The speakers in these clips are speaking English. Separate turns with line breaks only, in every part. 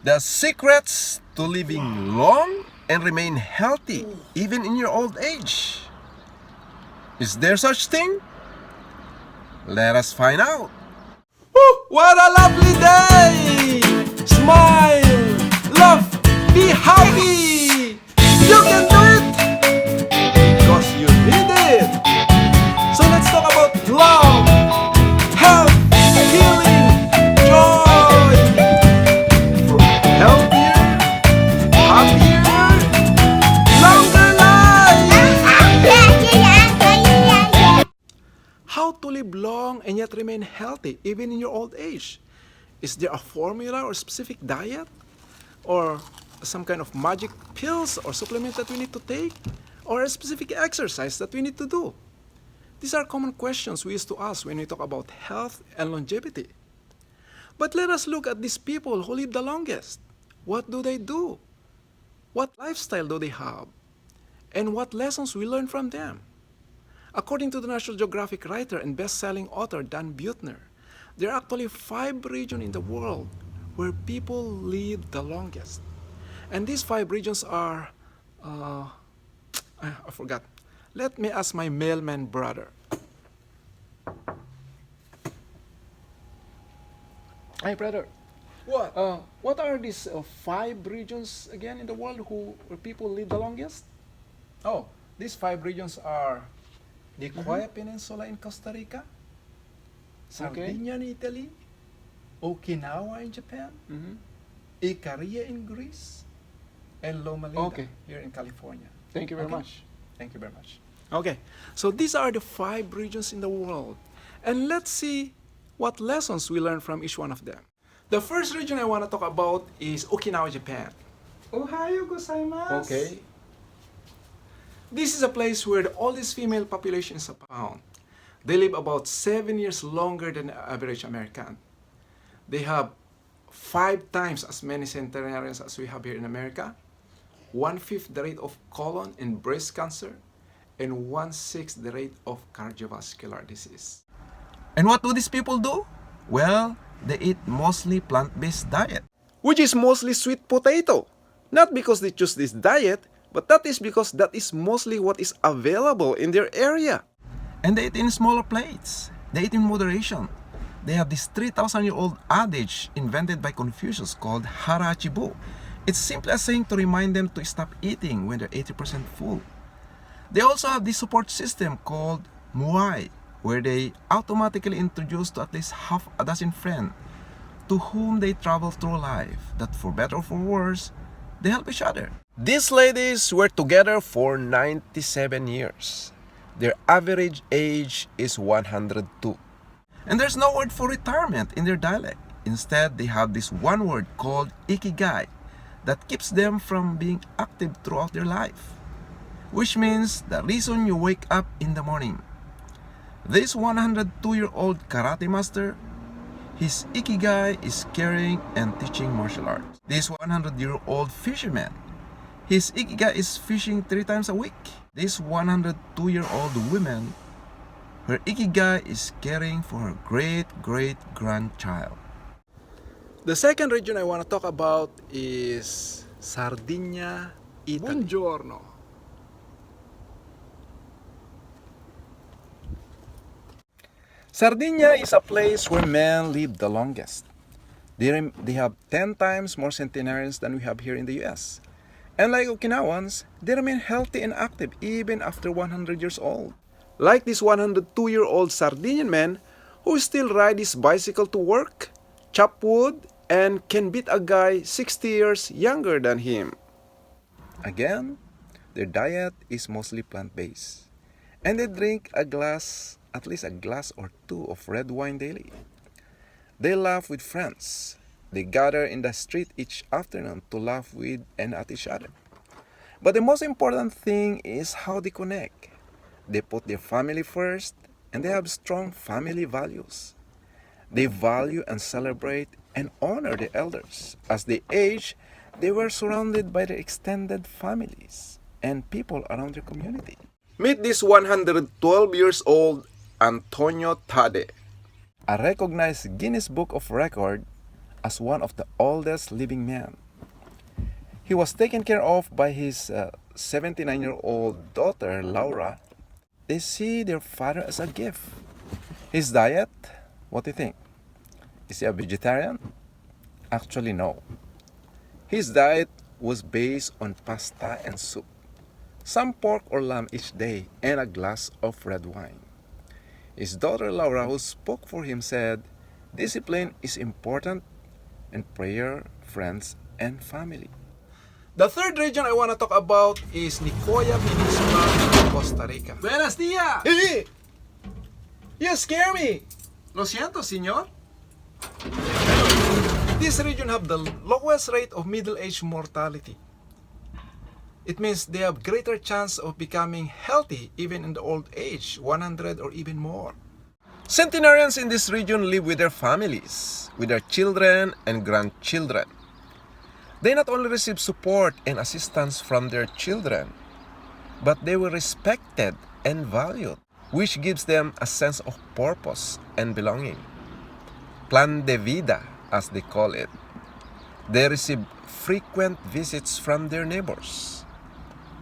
The secrets to living long and remain healthy even in your old age. Is there such thing? Let us find out. Woo! What a lovely day! Smile, love, be happy! You can do it! Because you need it! So let's talk about love, health, healing, joy! For healthier, happier, longer life! How to live long and yet remain healthy even in your old age? Is there a formula or specific diet? Or some kind of magic pills or supplement that we need to take? Or a specific exercise that we need to do? These are common questions we used to ask when we talk about health and longevity. But let us look at these people who live the longest. What do they do? What lifestyle do they have? And what lessons we learn from them? According to the National Geographic writer and best-selling author Dan Buettner, there are actually 5 regions in the world where people live the longest. And these 5 regions are, I forgot. Let me ask my mailman brother. Hi, brother. What are these 5 regions again in the world where people live the longest? Oh, these 5 regions are the Quiet Peninsula in Costa Rica, Sardinia in Italy, Okinawa in Japan, Ikaria in Greece, and Loma Linda here in California.
Thank you very much.
Thank you very much. Okay, so these are the 5 regions in the world. And let's see what lessons we learn from each one of them. The first region I want to talk about is Okinawa, Japan.
Ohayo gozaimasu.
Okay. This is a place where the oldest female population is found. They live about 7 years longer than the average American. They have 5 times as many centenarians as we have here in America, 1/5 the rate of colon and breast cancer, and 1/6 the rate of cardiovascular disease. And what do these people do? Well, they eat mostly plant-based diet, which is mostly sweet potato. Not because they choose this diet, but that is because that is mostly what is available in their area. And they eat in smaller plates. They eat in moderation. They have this 3,000-year-old adage invented by Confucius called harachibu. It's simply a saying to remind them to stop eating when they're 80% full. They also have this support system called muai, where they automatically introduce to at least half a dozen friends to whom they travel through life, that for better or for worse, they help each other. These ladies were together for 97 years. Their average age is 102. And there's no word for retirement in their dialect. Instead, they have this one word called ikigai that keeps them from being active throughout their life, which means the reason you wake up in the morning. This 102-year-old karate master, his ikigai is caring and teaching martial arts. This 100-year-old fisherman, his ikigai is fishing 3 times a week. This 102-year-old woman, her ikigai is caring for her great-great-grandchild. The second region I want to talk about is Sardinia, Italy.
Buongiorno.
Sardinia is a place where men live the longest. They have 10 times more centenarians than we have here in the US. And like Okinawans, they remain healthy and active even after 100 years old. Like this 102-year-old Sardinian man who still rides his bicycle to work, chop wood, and can beat a guy 60 years younger than him. Again, their diet is mostly plant-based. And they drink at least a glass or 2 of red wine daily. They laugh with friends. They gather in the street each afternoon to laugh with and at each other. But the most important thing is how they connect. They put their family first, and they have strong family values. They value and celebrate and honor the elders. As they age, they were surrounded by their extended families and people around their community. Meet this 112 years old Antonio Tade, a recognized Guinness Book of Record as one of the oldest living men. He was taken care of by his 79-year-old daughter, Laura. They see their father as a gift. His diet, what do you think? Is he a vegetarian? Actually, no. His diet was based on pasta and soup, some pork or lamb each day, and a glass of red wine. His daughter Laura, who spoke for him, said, "Discipline is important, and prayer, friends, and family." The third region I want to talk about is Nicoya Peninsula in Costa Rica. Buenos dias! Hey! You scare me! Lo siento, señor. This region have the lowest rate of middle-age mortality. It means they have greater chance of becoming healthy even in the old age, 100 or even more. Centenarians in this region live with their families, with their children and grandchildren. They not only receive support and assistance from their children, but they were respected and valued, which gives them a sense of purpose and belonging. Plan de vida, as they call it. They receive frequent visits from their neighbors.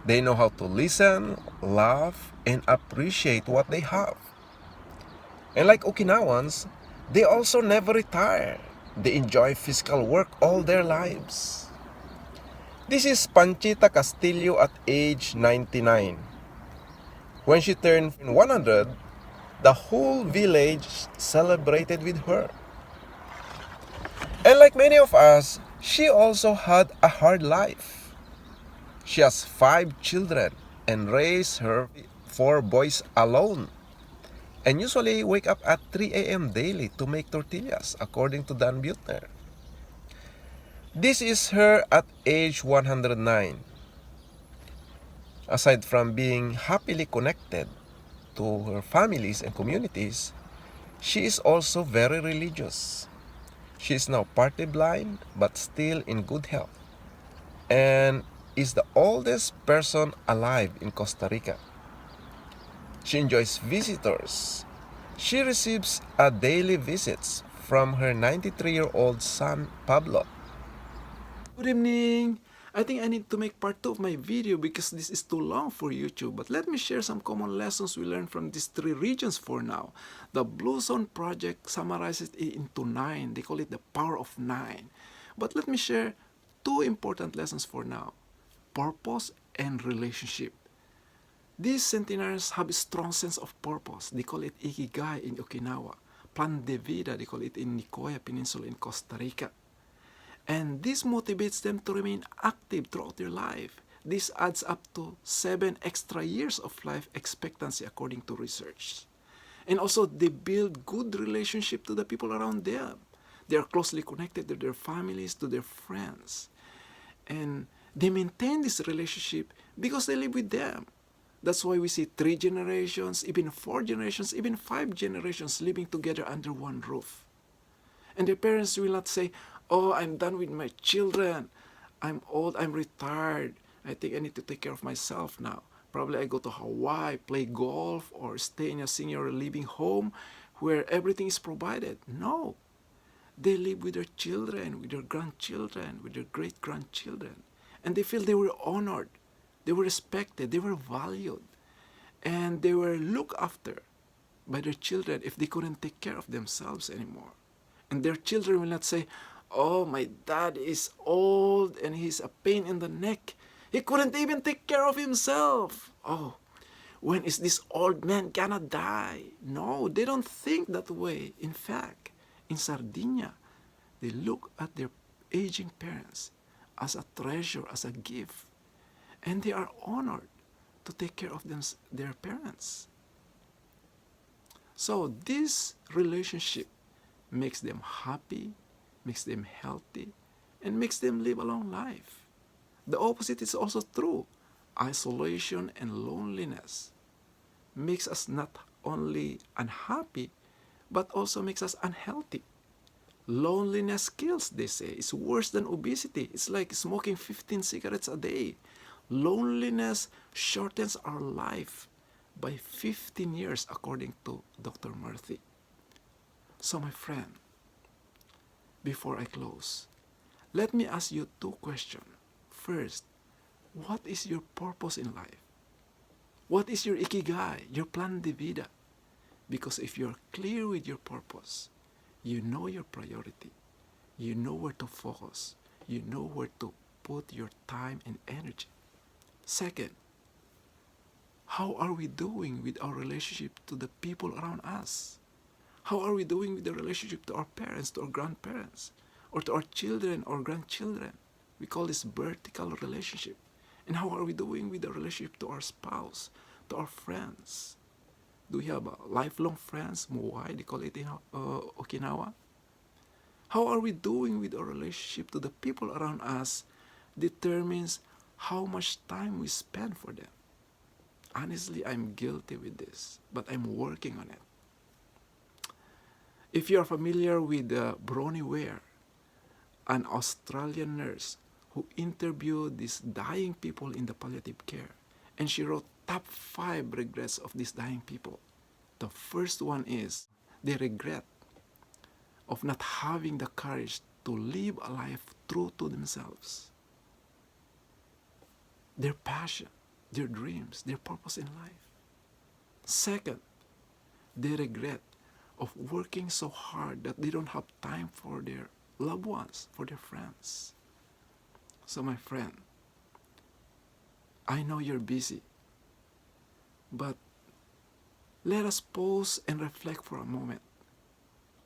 They know how to listen, love, and appreciate what they have. And like Okinawans, they also never retire. They enjoy physical work all their lives. This is Panchita Castillo at age 99. When she turned 100, the whole village celebrated with her. And like many of us, she also had a hard life. She has 5 children and raised her 4 boys alone, and usually wake up at 3 a.m. daily to make tortillas, according to Dan Buettner. This is her at age 109. Aside from being happily connected to her families and communities, she is also very religious. She is now partly blind but still in good health, and is the oldest person alive in Costa Rica. She enjoys visitors. She receives a daily visits from her 93-year-old son, Pablo. Good evening. I think I need to make part 2 of my video because this is too long for YouTube. But let me share some common lessons we learned from these 3 regions for now. The Blue Zone Project summarizes it into 9. They call it the power of 9. But let me share 2 important lessons for now. Purpose and relationship. These centenarians have a strong sense of purpose. They call it ikigai in Okinawa. Plan de vida, they call it in Nicoya Peninsula in Costa Rica. And this motivates them to remain active throughout their life. This adds up to 7 extra years of life expectancy according to research. And also they build good relationship to the people around them. They are closely connected to their families, to their friends. And they maintain this relationship because they live with them. That's why we see 3 generations, even 4 generations, even 5 generations living together under one roof. And their parents will not say, "Oh, I'm done with my children. I'm old, I'm retired. I think I need to take care of myself now. Probably I go to Hawaii, play golf, or stay in a senior living home where everything is provided." No. They live with their children, with their grandchildren, with their great-grandchildren. And they feel they were honored, they were respected, they were valued, and they were looked after by their children if they couldn't take care of themselves anymore. And their children will not say, "Oh, my dad is old and he's a pain in the neck. He couldn't even take care of himself. Oh, when is this old man gonna die?" No, they don't think that way. In fact, in Sardinia, they look at their aging parents as a treasure, as a gift. And they are honored to take care of their parents. So this relationship makes them happy, makes them healthy, and makes them live a long life. The opposite is also true. Isolation and loneliness makes us not only unhappy, but also makes us unhealthy. Loneliness kills, they say. It's worse than obesity. It's like smoking 15 cigarettes a day. Loneliness shortens our life by 15 years, according to Dr. Murthy. So, my friend, before I close, let me ask you two questions. First, what is your purpose in life? What is your ikigai, your plan de vida? Because if you're clear with your purpose, you know your priority, you know where to focus, you know where to put your time and energy. Second, how are we doing with our relationship to the people around us? How are we doing with the relationship to our parents, to our grandparents, or to our children or grandchildren? We call this vertical relationship. And how are we doing with the relationship to our spouse, to our friends? Do we have lifelong friends, Moai, they call it in Okinawa? How are we doing with our relationship to the people around us determines how much time we spend for them. Honestly, I'm guilty with this, but I'm working on it. If you are familiar with Bronnie Ware, an Australian nurse who interviewed these dying people in the palliative care, and she wrote top 5 regrets of these dying people. The first one is they regret of not having the courage to live a life true to themselves, their passion, their dreams, their purpose in life. Second, they regret of working so hard that they don't have time for their loved ones, for their friends. So my friend, I know you're busy, but let us pause and reflect for a moment.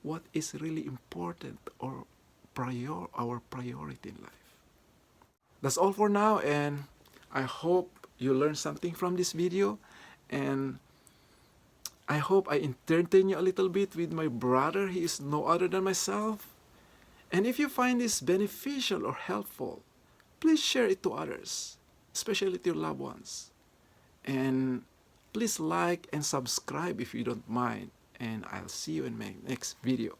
What is really important or our priority in life? That's all for now, and I hope you learned something from this video, and I hope I entertain you a little bit with my brother. He is no other than myself. And if you find this beneficial or helpful, please share it to others, especially to your loved ones. And please like and subscribe if you don't mind. And I'll see you in my next video.